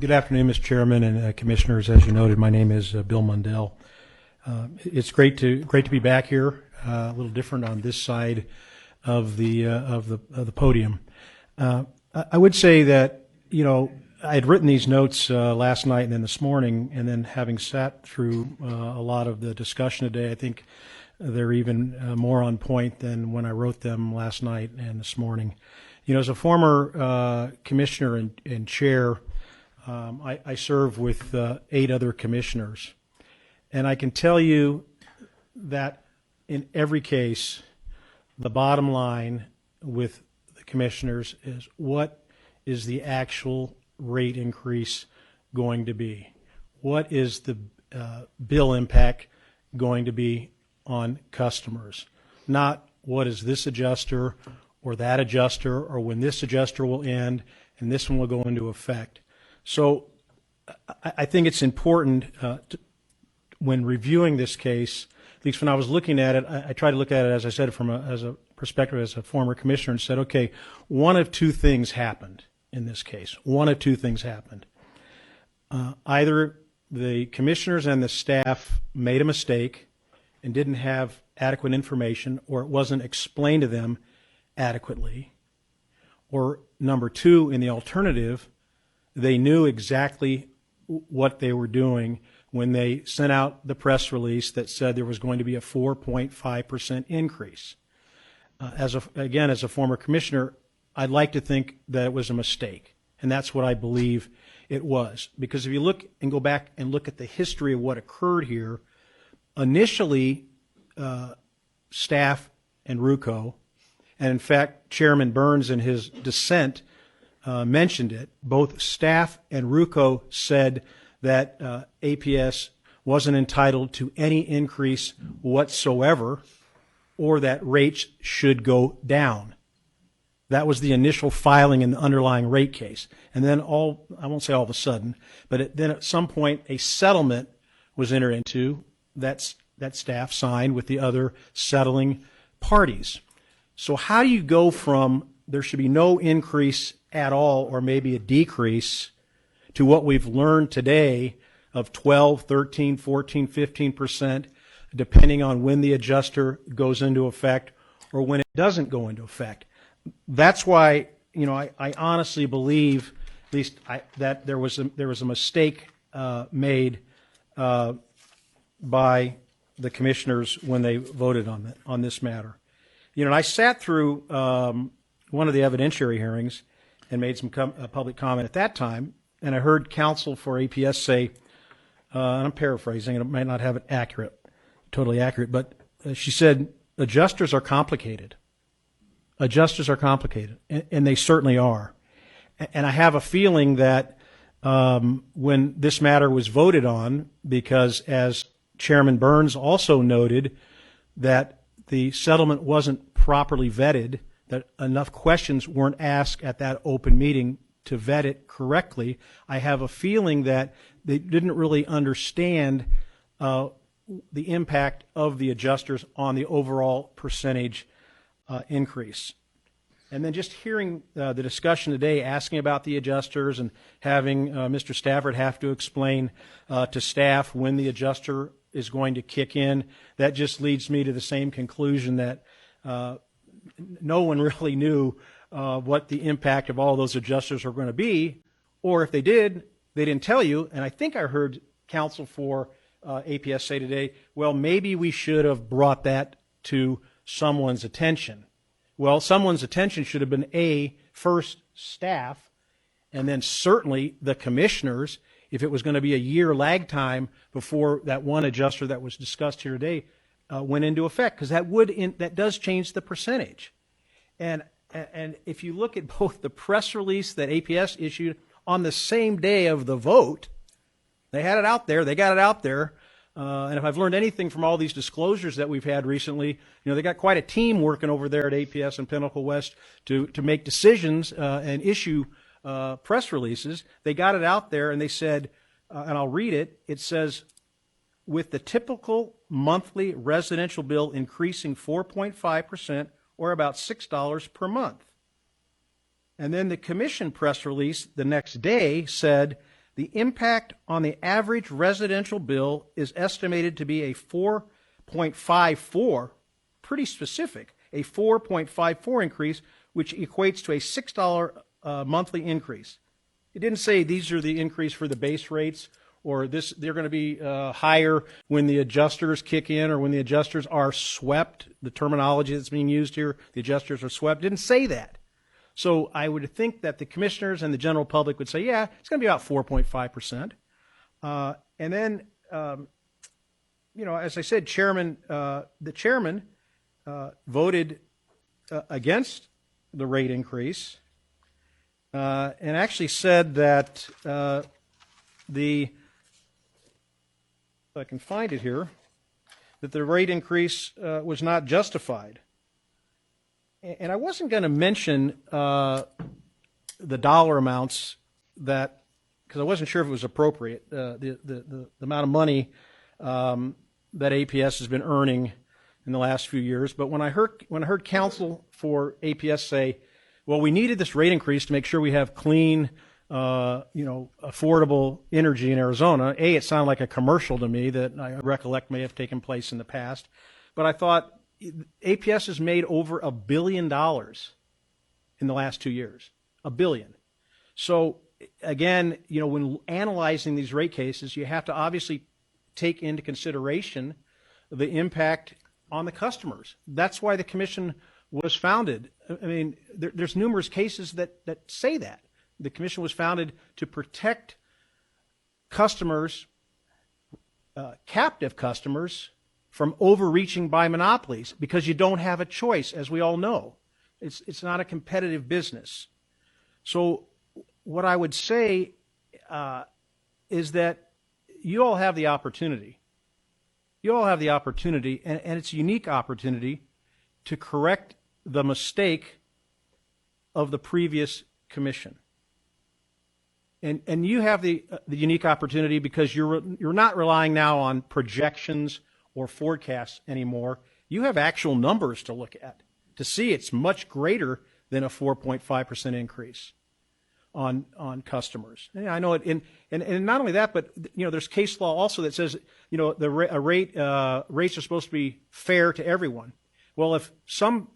Good afternoon, Mr. Chairman and Commissioners. As you noted, my name is Bill Mondell. It's great to be back here. A little different on this side of the podium. I would say that I had written these notes last night and then this morning, and then having sat through a lot of the discussion today, I think they're even more on point than when I wrote them last night and this morning. As a former commissioner and chair, I serve with 8 other commissioners, and I can tell you that in every case, the bottom line with the commissioners is, what is the actual rate increase going to be? What is the bill impact going to be on customers? Not what is this adjuster or that adjuster, or when this adjuster will end and this one will go into effect. So I think it's important when reviewing this case, at least when I was looking at it, I tried to look at it, as I said, as a perspective as a former commissioner, and said, okay, one of two things happened in this case. One of two things happened. Either the commissioners and the staff made a mistake and didn't have adequate information, or it wasn't explained to them adequately, or number two, in the alternative, they knew exactly what they were doing when they sent out the press release that said there was going to be a 4.5% increase. As a former commissioner, I'd like to think that it was a mistake, and that's what I believe it was. Because if you look and go back and look at the history of what occurred here, initially, staff and RUCO, and in fact, Chairman Burns in his dissent mentioned it, both staff and RUCO said that APS wasn't entitled to any increase whatsoever, or that rates should go down. That was the initial filing in the underlying rate case. And then I won't say all of a sudden, but then at some point a settlement was entered into that staff signed with the other settling parties. So how do you go from there should be no increase at all, or maybe a decrease, to what we've learned today of 12, 13, 14, 15%, depending on when the adjuster goes into effect or when it doesn't go into effect? That's why, I honestly believe, at least that there was a mistake made by the commissioners when they voted on this matter. And I sat through one of the evidentiary hearings and made some public comment at that time, and I heard counsel for APS say, and I'm paraphrasing, and it might not have it totally accurate, but she said, adjusters are complicated. Adjusters are complicated, and they certainly are. And I have a feeling that when this matter was voted on, because as Chairman Burns also noted, that the settlement wasn't properly vetted, that enough questions weren't asked at that open meeting to vet it correctly, I have a feeling that they didn't really understand the impact of the adjusters on the overall percentage increase. And then just hearing the discussion today, asking about the adjusters and having Mr. Stafford have to explain to staff when the adjuster is going to kick in, that just leads me to the same conclusion that no one really knew what the impact of all those adjusters are going to be, or if they did, they didn't tell you. And I think I heard counsel for APS say today, well, maybe we should have brought that to someone's attention. Well, someone's attention should have been first staff, and then certainly the commissioners, if it was going to be a year lag time before that one adjuster that was discussed here today went into effect, because that does change the percentage. And if you look at both the press release that APS issued on the same day of the vote, they had it out there, they got it out there, and if I've learned anything from all these disclosures that we've had recently, they got quite a team working over there at APS and Pinnacle West to make decisions and issue press releases. They got it out there, and they said, and I'll read it, it says, with the typical monthly residential bill increasing 4.5%, or about $6 per month. And then the commission press release the next day said The impact on the average residential bill is estimated to be a 4.54, pretty specific, a 4.54 increase, which equates to a $6 monthly increase. It didn't say these are the increase for the base rates, or they're going to be higher when the adjusters kick in, or when the adjusters are swept. The terminology that's being used here, the adjusters are swept, didn't say that. So I would think that the commissioners and the general public would say, yeah, it's going to be about 4.5%. And then, as I said, the chairman voted against the rate increase, and actually said that if I can find it here, that the rate increase was not justified. And I wasn't going to mention the dollar amounts because I wasn't sure if it was appropriate. The amount of money that APS has been earning in the last few years. But when I heard counsel for APS say, well, we needed this rate increase to make sure we have clean, affordable energy in Arizona. It sounded like a commercial to me that I recollect may have taken place in the past. But I thought, APS has made over $1 billion in the last 2 years. $1 billion. So again, when analyzing these rate cases, you have to obviously take into consideration the impact on the customers. That's why the commission was founded. I mean, there's numerous cases that say that. The commission was founded to protect customers, captive customers, from overreaching by monopolies, because you don't have a choice, as we all know. It's not a competitive business. So what I would say is that you all have the opportunity. You all have the opportunity, and it's a unique opportunity to correct the mistake of the previous commission. And you have the unique opportunity because you're not relying now on projections or forecasts anymore. You have actual numbers to look at to see it's much greater than a 4.5% increase on customers. And I know it, and not only that, but there's case law also that says rates are supposed to be fair to everyone. Well, if some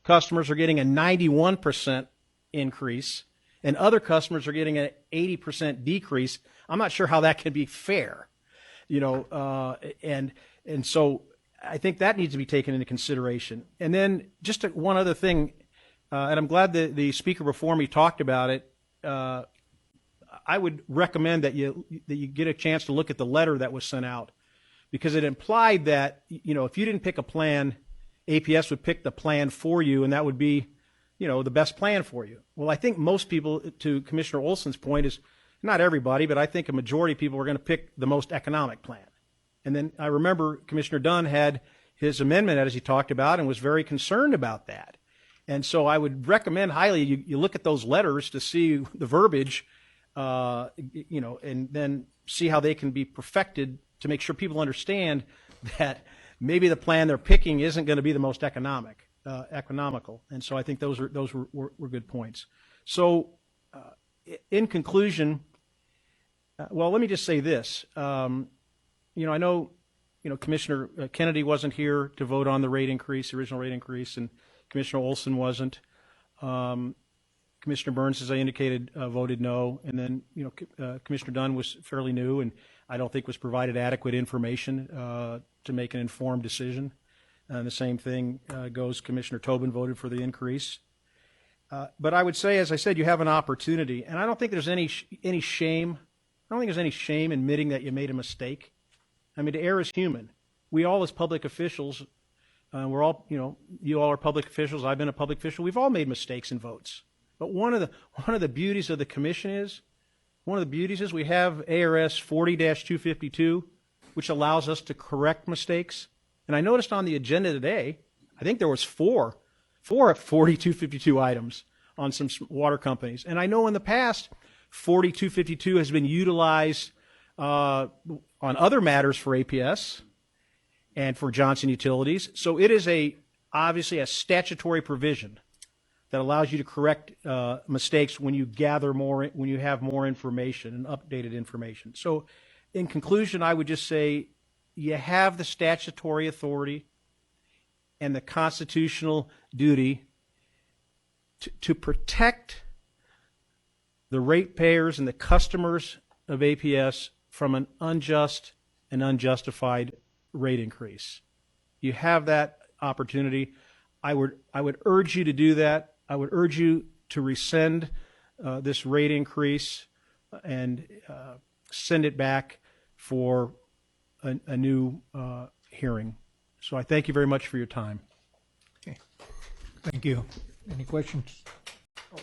customers are getting a 91% increase and other customers are getting an 80% decrease, I'm not sure how that can be fair. And so I think that needs to be taken into consideration. And then just one other thing, and I'm glad that the speaker before me talked about it. I would recommend that you get a chance to look at the letter that was sent out, because it implied that if you didn't pick a plan, APS would pick the plan for you, and that would be the best plan for you. Well, I think most people, to Commissioner Olson's point, is not everybody, but I think a majority of people are going to pick the most economic plan. And then I remember Commissioner Dunn had his amendment, as he talked about, and was very concerned about that. And so I would recommend highly you look at those letters to see the verbiage, and then see how they can be perfected to make sure people understand that maybe the plan they're picking isn't going to be the most economical. And so I think those were good points. So in conclusion, well, let me just say this. I know, Commissioner Kennedy wasn't here to vote on the rate increase, the original rate increase, and Commissioner Olson wasn't. Commissioner Burns, as I indicated, voted no, and then Commissioner Dunn was fairly new, and I don't think was provided adequate information to make an informed decision. And the same thing goes. Commissioner Tobin voted for the increase. But I would say, as I said, you have an opportunity, and I don't think there's any shame. I don't think there's any shame in admitting that you made a mistake. I mean, to err is human. We all, as public officials, we're all, you all are public officials. I've been a public official. We've all made mistakes in votes. But one of the beauties of the commission is we have ARS 40-252, which allows us to correct mistakes. And I noticed on the agenda today, I think there was four 40-252 items on some water companies. And I know in the past, 40-252 has been utilized on other matters for APS and for Johnson Utilities. So it is obviously a statutory provision that allows you to correct mistakes when you gather more, when you have more information and updated information. So, in conclusion, I would just say you have the statutory authority and the constitutional duty to protect the ratepayers and the customers of APS from an unjust and unjustified rate increase. You have that opportunity. I would urge you to do that. I would urge you to rescind this rate increase and send it back for a new hearing. So I thank you very much for your time. Okay. Thank you. Any questions? Oh,